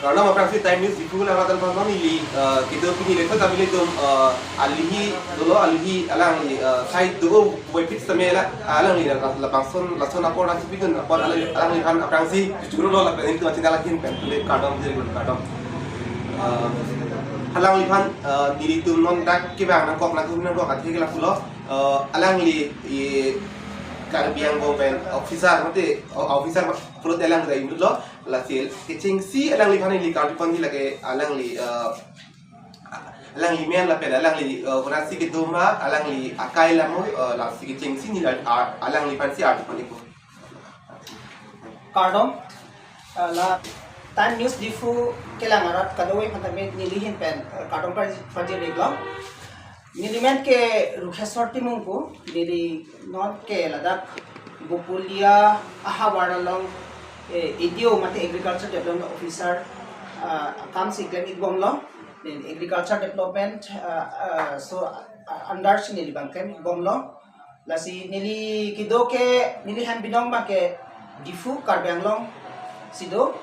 karena orang sih time news itu lah kata orang ini kita pilih itu tapi itu alihi alang side dulu website semela alang ini langsung apa orang sih itu apa alang ini kan orang sih justru lo lah itu macam lagi kan pilih kadang jadi kadang alang ini kan diri itu non tak kibang nak kok nak hati kita pulau alang ini Caribbean government officer nanti officer perlu alang dari itu loh lah sih kecing si alang li panen li kartu di lagi alang li men lah pada alang li orang si gitu mah alang li akai lah mu lah si kecing si ni alang li pan si artu pan itu kartu lah time news difu kelangarat kadoi pantamen nilihin pen kartu pergi reglam Nilimen ke rukha sorti mungko dari non ke ladak Bopulia ahawaralong idio mate agriculture development officer kam si klem igomlo then agriculture development so under si nili bangkem igomlo lasi nili kido ke nili ham binong ba ke difu karbanglong sido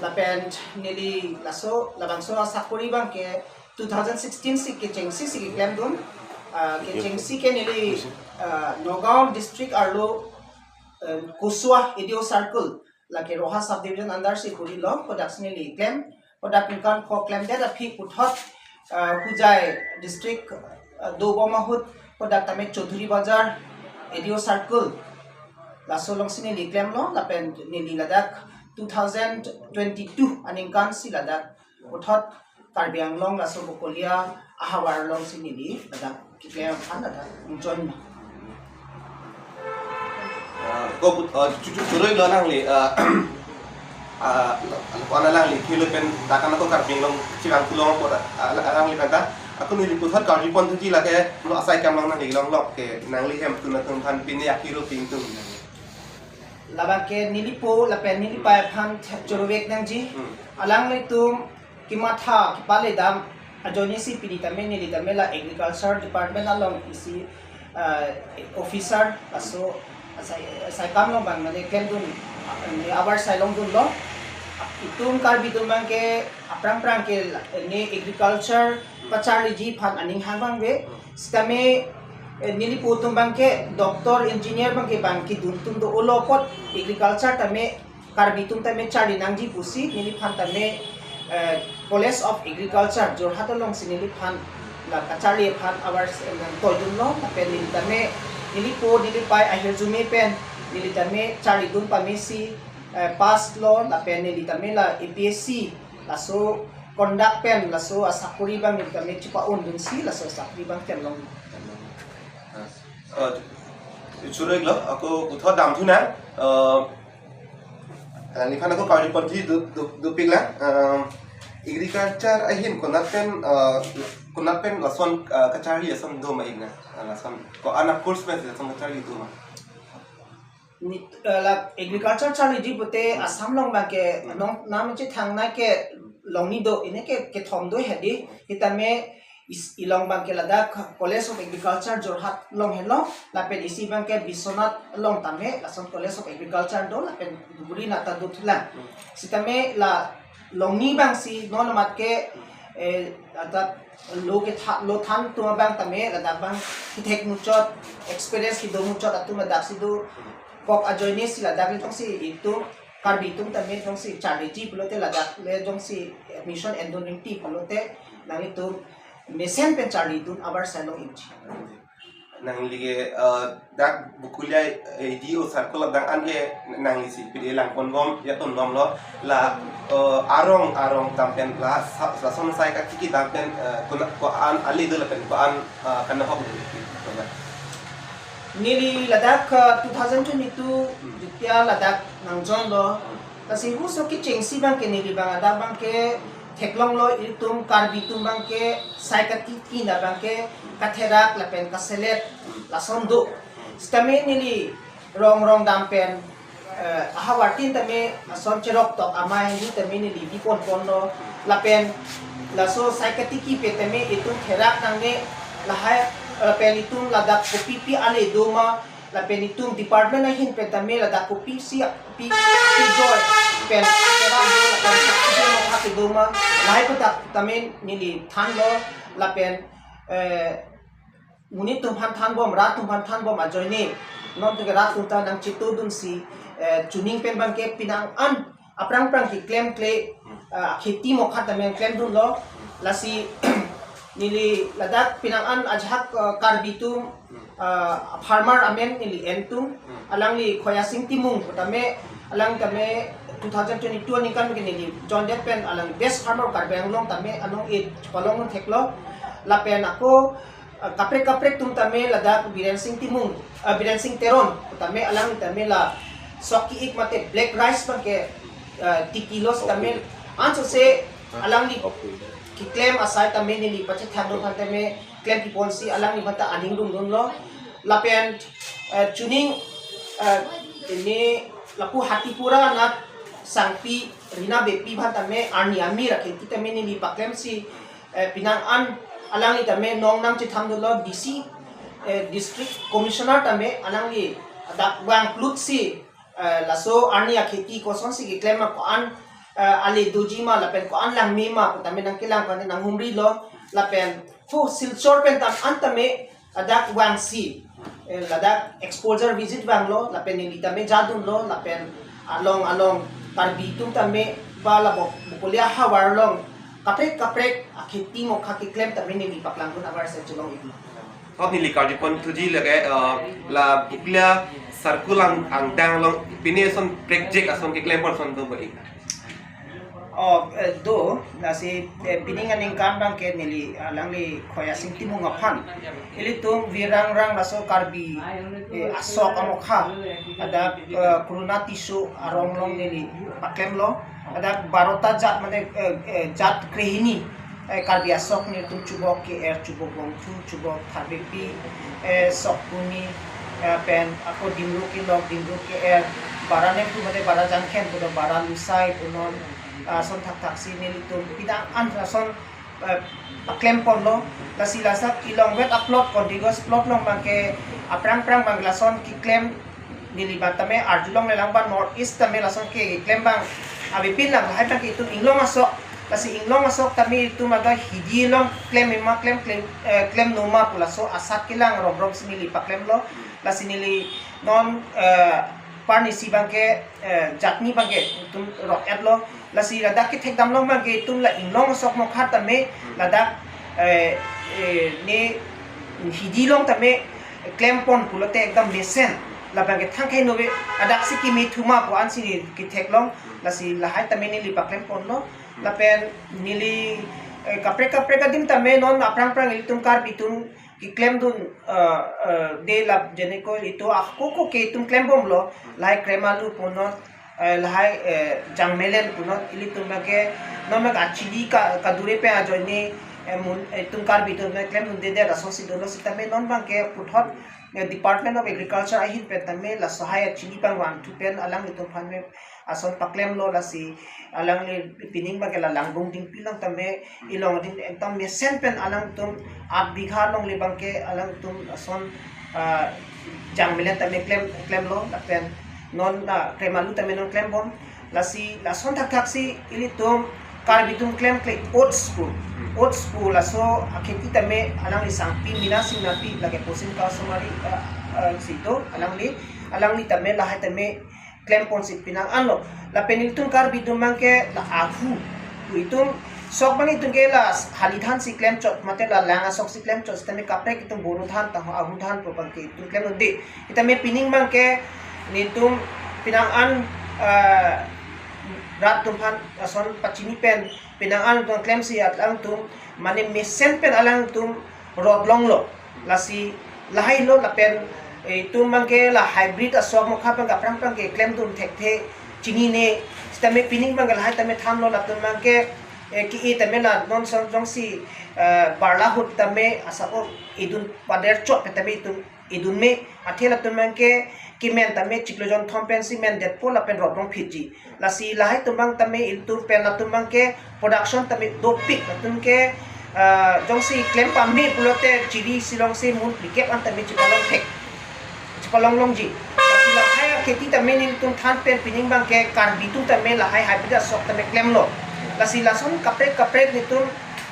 lapen nili laso labangso sakuri bang ke 2016 si Kechengsi si claim dun Kechengsi ke nili Nagaon district arlo Kuswa Idio Circle laki Roha subdivision under si Kuri lo production nili claim product kan ko claim that phi puthot Hujai district Dobamahut product tame Chaudhuri Bazar Idio Circle la solong si nili claim lo lapen nili ladak 2022 aningkan si ladak puthot Carbi Anglong la so Bopulia ahawaralong sinili ada kita kan ada join ko cucuroy lo lang li ano lang li kilo pen takana ko Carbi Anglong silang tulong ko alang li kanta ako niliput har Carbi pon tuji la ke lo asai kam lang na hilong lok ke nang li hem tunatun pan pinya kilo pingtung labang ke nilipo la pen nilipa phan chorowek nang ji alang li tum kimatha kipale dam ajoni si piditame nilitame la agriculture department along isi officer aso sai kam lo bang mane kendun ni abar sai long dun lo itum Carbi dun bang ke aprang ke ni agriculture pachari ji phan aning hangbang be stame nili putum bang ke doctor engineer bang ke dun tum do olopot agriculture tame Carbi tum tame chari nangji pusi nili phan tame College of Agriculture Jorhat along sinili phan la kachari phan our toidun lo pen nilitame nilipo nilipai ahirjume pen nilitame chari dun pamisi pass lo la pen nilitame la APSC la so conduct pen la so asakuri bang nilitame chipa dun si la so sakri bang ken long curig lo aku uthot dam thu na ni kan aku Carbi pon ji du ping la agriculture ahin kunat pen lason kacari lason do mai na lason ko anak course mes lason kacari do ma ni la agriculture chali di bote asam long ba ke nong nam chi thang na ke longni do ine ke thom do hedi hitame ilong bang ke ladak College of Agriculture Jorhat long hello la pen isi bang ke Bisonat long tame lason College of Agriculture do la pen duguri na ta do thula sitame la longni bang si non mat ke ada lo ke lo than tu bang tame ladak bang thek muchot experience ki do muchot atu ma dak si do kok ajoine si ladak tong si itu Carbi tum tame tong si charity pulote ladak le tong si mission endoning ti pulote nang itu mesen pen charity tun abar salong inchi nang lige dak bukulia dio circle dang ange nang isi pide lang konbom ya ton bom lo la arong tampen la son sai ka tiki tampen ko an ali do la pen ko an kan hok nili ladak 2022 ditya ladak nang jon lo kasi hu so ki chengsi bang ke nili bang ada bang ke theklong lo itum Carbi tum bang ke saikati ki na bang ke katherak la pen kaselet la sondo stame nili rong dampen ahawartin tame ason cherok tok amai ni tame nili bikon kono la pen la so saikati ki pe tame itum therak nange la hai pen itum la dak kopi ale doma la pen itum department na hin pe tame la dak kopi si pi joy pen kera do la pen sakti mo hati duma lai ko tak tamen nili than lo la pen munit tum than bom rat tum than bom ajoi ni non tu rat tum ta nang chitu dun si tuning pen bang ke pinang an aprang prang ki claim clay kheti mo khat tamen claim dun lo la si nili ladak pinang an ajhak karbitum farmer amen nili entum alang li khoya sing timung tame alang tame 2022 ni kan begini ni John Depp pen alang best farmer karbeng long tame anong it palong theklo la pen ako kaprek tum tame ladak biren sing timung biren sing teron tame alang tame la soki ik mate black rice pa ke tikilos tame anso se alang li ki claim asai tame ni pache thando tame claim ki policy alang ni bata aning dum dum lo la pen tuning ini lapu hati pura na sangpi rina bepi bhan tame arni ami rakhe ki tame ni paklem si pinang an alang ni tame nong nang chi tham lo DC district commissioner tame alang ni da wang plut si laso arni akheti ko son si ki claim ko an ali dojima la pen ko an lang mi ma tame nang kilang kan nang humri lo la pen fu silchor pen tam an tame adak wang si ladak exposure visit wang lo la pen ni tame jadun lo la pen along tarbitum tame bala bukulia hawar long kaprek akheti mo khaki claim tame ni paklang kun abar se chulong iglo Kau ni likar di pon tuji lagi la bukulia sarkulang angdang long pineson project ason ke claim pon son do baik do nasi piningan ning kan bang ke nili alangli khoya sing timu ngaphan ili tum virang rang naso karbi asok amokha ada corona tisu arong long nili paklem lo ada barota jat mane jat krehini karbi asok ni tum chubok ke chubok bong chubok thabepi sokuni pen ako dimru ke barane tu mane bara jangkhen tu bara lusai punon son tak si nilitum pidang an son paklem pon lo la sila sak ilong wet upload contiguous plot long bangke aprang bang lason ki claim nilibatame arjulong lelang ban north east tame lason ke claim bang abipin lang hai tang itu inglong asok kasi inglong asok tami itu maga hidilong claim claim noma pula so asak kilang robrong sinili paklem lo la sinili non parnisi bangke jatni bangke tum rock at lo la si ladak ki thek dam long bangke tum la inglong sok mo khat tame ladak ne hidilong tame claim pon pulote ekdam mesen la bangke thangkai nobe adak si ki me thuma po an si ki thek long la si la hai tame ni li pa claim pon lo la pen nili kapre dim tame non aprang ilitum kar bitum ki claim dun de la jeneko itu ako ke tum claim bom lo lai kremalu pono lai jangmelen pono ilitum ke no me achili ka dure pe ajoni tum kar bitum claim dun de rasosi dolo sitame non bang ke puthot Department of Agriculture ahin pe tame la sahaya chili pang wan tu pen alang itu phanme ason paklem lo la si alang ni pining ba kala langbong ding pilang tame ilong din ekdam mesen pen alang tum 8 bigha long le bang ke alang tum ason jangmelen tame claim lo la pen non kremalu tame non claim bon la si la son tak si ili tum kar bitum claim old school la so akheti tame alang li sangpi mina sinapi lage posin ka somari sito alang li tame la ha tame claim ponsip pinang ano la peniltum kar bitum mangke la ahu tu itum sok bang itum ke la halithan si claim chot mate la langa sok si claim chot tame kapre kitum boru than ta ahu than to bang ke itum claim de itame pining mangke nitum pinang an rat tumhan ason pachini pen pinangan tung claim si atlang tum mane mesen pen alang tum rodlong lo lasi lahai lo la pen tum mangke la hybrid asok mo khapang kaprang prang ke claim tum thek chini ne stame pining mangal hai tame tham lo la tum mangke ki e tame la non song jong si barla hut tame asako idun pader chot tame tum idun me athela tum mangke kimen tame chiklojon thompen si men det pola pen rodong phiji la si lahai tumang tame iltu pen la tumang ke production tame do pick tum ke jong si claim pammi pulote chiri silong si mun piket an tame chipalong thek chipalong long ji la si lahai kheti tame ni tum than pen pining bang ke kar bitu tame la hai bida sok tame claim lo la si la son kapre ni tum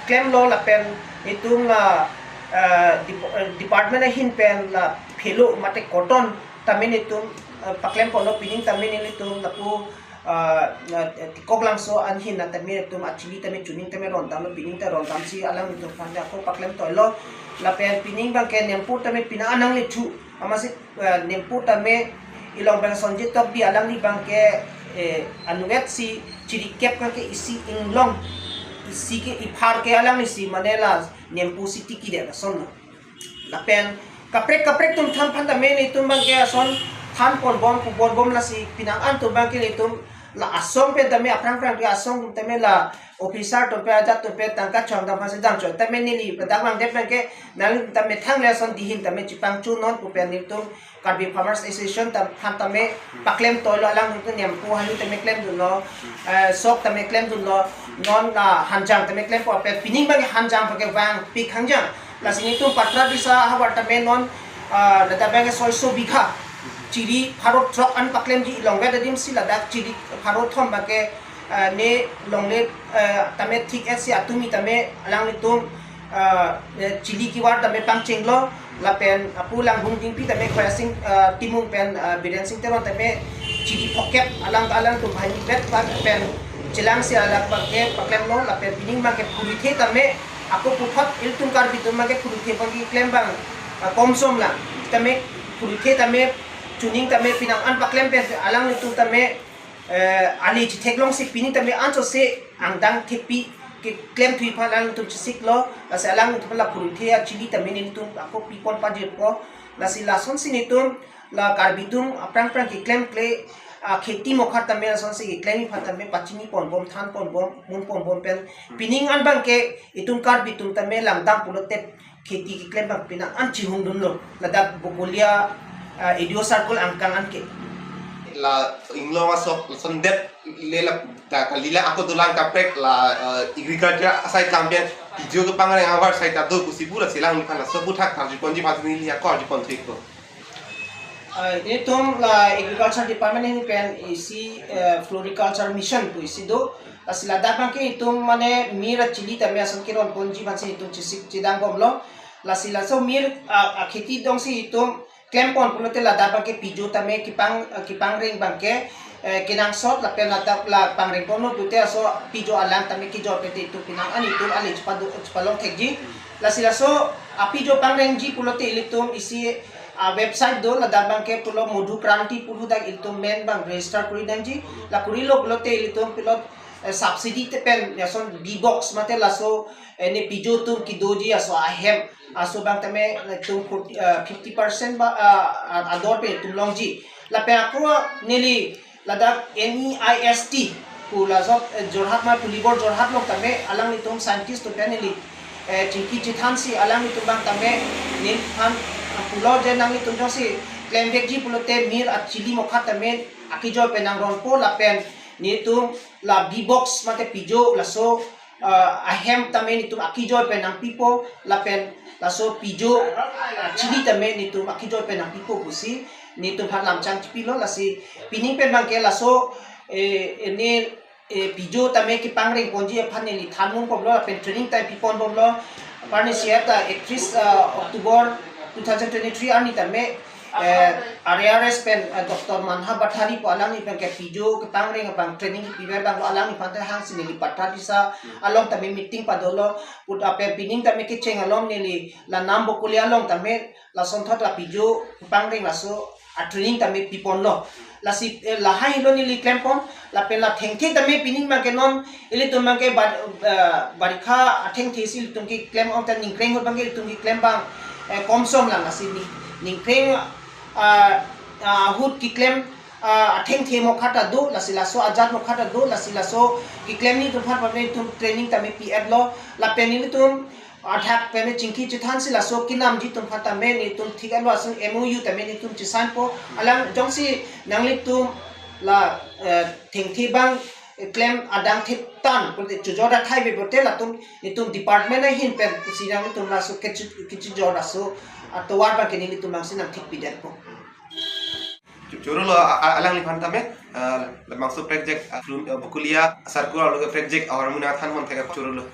claim lo la pen ni tum la department hin pen la phelo mate cotton tame ni tum paklem polo pining tame ni tum la pu tikok lang so an hin na tame tum actually tame tuning tame ron tam pining ta ron tam si alang ni tum phanda ko paklem to lo la pen pining bang ke nempu tame pina anang ni thu amasi nempu tame ilong bang sonje top bi alang ni bang ke anuet si chiri kep ka ke isi inglong isi ke iphar ke alang ni si manela nempu si tiki de son la pen kapre tum tham phanda me ni tum bang ke son than pon bom la si pinang an tum bang ke ni tum la asong pe tame aprang ke asong tame la officer to pe ajat to pe tangka chong da phase jang choi tame ni li dak bang de bang ke nang tame thang le son dihin tame chipang chu non pu pe ni tum Karbi Farmers Association tam tham tame paklem toilo alang tu nem pu halu tame claim du lo sok tame claim du lo non la hanjang tame claim po pe pining bang hanjang pa ke wang pi hangjang la sini tu patra bisa hawa tame non da bang ke soiso bikha chiri pharot truck an paklem ji longga dadim sila dak chiri pharot thom ba ke ne longle tame thik esi atumi tame alang ni tum chili kiwar tame pangcheng lo la pen apulang bung ding pi tame khasing timung pen biren sing teron tame chili pocket alang tu bhai bet pen chilang se alak ba ke paklem lo la pen bining ma ke puri the tame aku puthat il tum kar bi tum ma ke puri the bang klem bang komsom la tame puri the tame tuning tame pinang an paklem pen alang ni tu tame ali chi theklong si pining tame an so se angdang thepi ke claim thui phalang tu sik lo ase alang tu la puri the chili tame ni tu ako pipon pa je ko la si la son sin tu la karbitum aprang ki claim kle kheti mokha tame son si claim pha tame pachini pon bom than pon bom mun pon bom pen pining an bang ke itum karbitum tame langdang pulote kheti ki claim bang pina an chi hung dun lo la dak bogolia edio circle angkang an ke la inglo masuk sondet lela ta kalila aku tulang kaprek la agriculture asai kampian video ke pangare awar sai ta do kusipura silang ni kana sebutak tarji konji patni li akor di kontrik ko ini tum la agriculture department ini pen isi floriculture mission tu isi do asila dakang ke itum mane mira chili tame asan kiron konji bansi itum chisik chidang gomlo la sila so mir kheti dong si itum claim pon pulote la da ke pijo tame kipang ring bangke kinang sot la pen la pang ring pono tute so pijo alang tame ki jor pete tu kinang ani tu ali chpalong thekji la sila so pijo pang ring ji pulote ilitum isi website do la da bangke pulo modu kranti pulu da ilitum men bang register kuri danji la kuri lo pulote ilitum pilot subsidy te pen yason b box mate la so ne pijo tum ki doji aso ahem aso bang tame tum 50% ba ador pe tum longji la pe ako nili ladak NEIST pula zot jorhat ma pulibor jorhat lok tame alang ni tum scientist to pe nili chingki chithansi alang ni tum bang tame nin han pulo je nang ni tum josi claim vekji pulote mir at chili mokha tame akijo pe nang ron po la pen ni tum la b box mate pijo la so ahem tame ni tum akijo pe nang pipo la pen la so pijo chili tame ni tum akijo pe nang pipo busi ni tum phat lam chang pilo la si pining pe bang ke la so ne pijo tame ki pangring konji phan ni thanung ko lo pen training tai pipon bom lo parni siata 31 Oktober 2023 ani tame RRS pen Dr. Manha Bathari po alang ni pen ke pijo ke pangring bang training ki pibe bang alang ni pante hang sinili pathari sa along tame meeting padolo put ape pining tame ke cheng along ni la nambo kuli along tame la sonthot la pijo pangring la so a training tame pipon lo la si la hai lo ni claim pon la pen la thengke tame pining ma ke non ili tum ma ke barikha atheng thesil tum ki claim on ta ningkreng bang ke tum ki claim bang komsom lang la si ningkreng hut ki claim atheng the mo khata do la sila so ajat mo khata do la sila so ki claim ni tum phat pate tum training tame pf lo la pen ni tum athak pen chingki chithan sila so kinam ji tum phata me ni tum thik alwa sun MOU tame ni tum chisan po alang jongsi nangli tum la thengthi bang claim adang thit tan pulte chujoda thai be bote la tum ni tum department na hin pen sinang tum la so kichi jora so atwar ba kenili tum lang sinang thik pidet po Curulo alang lipan tame maksud project bukulia sarkura lo project awar munathan mon tega curulo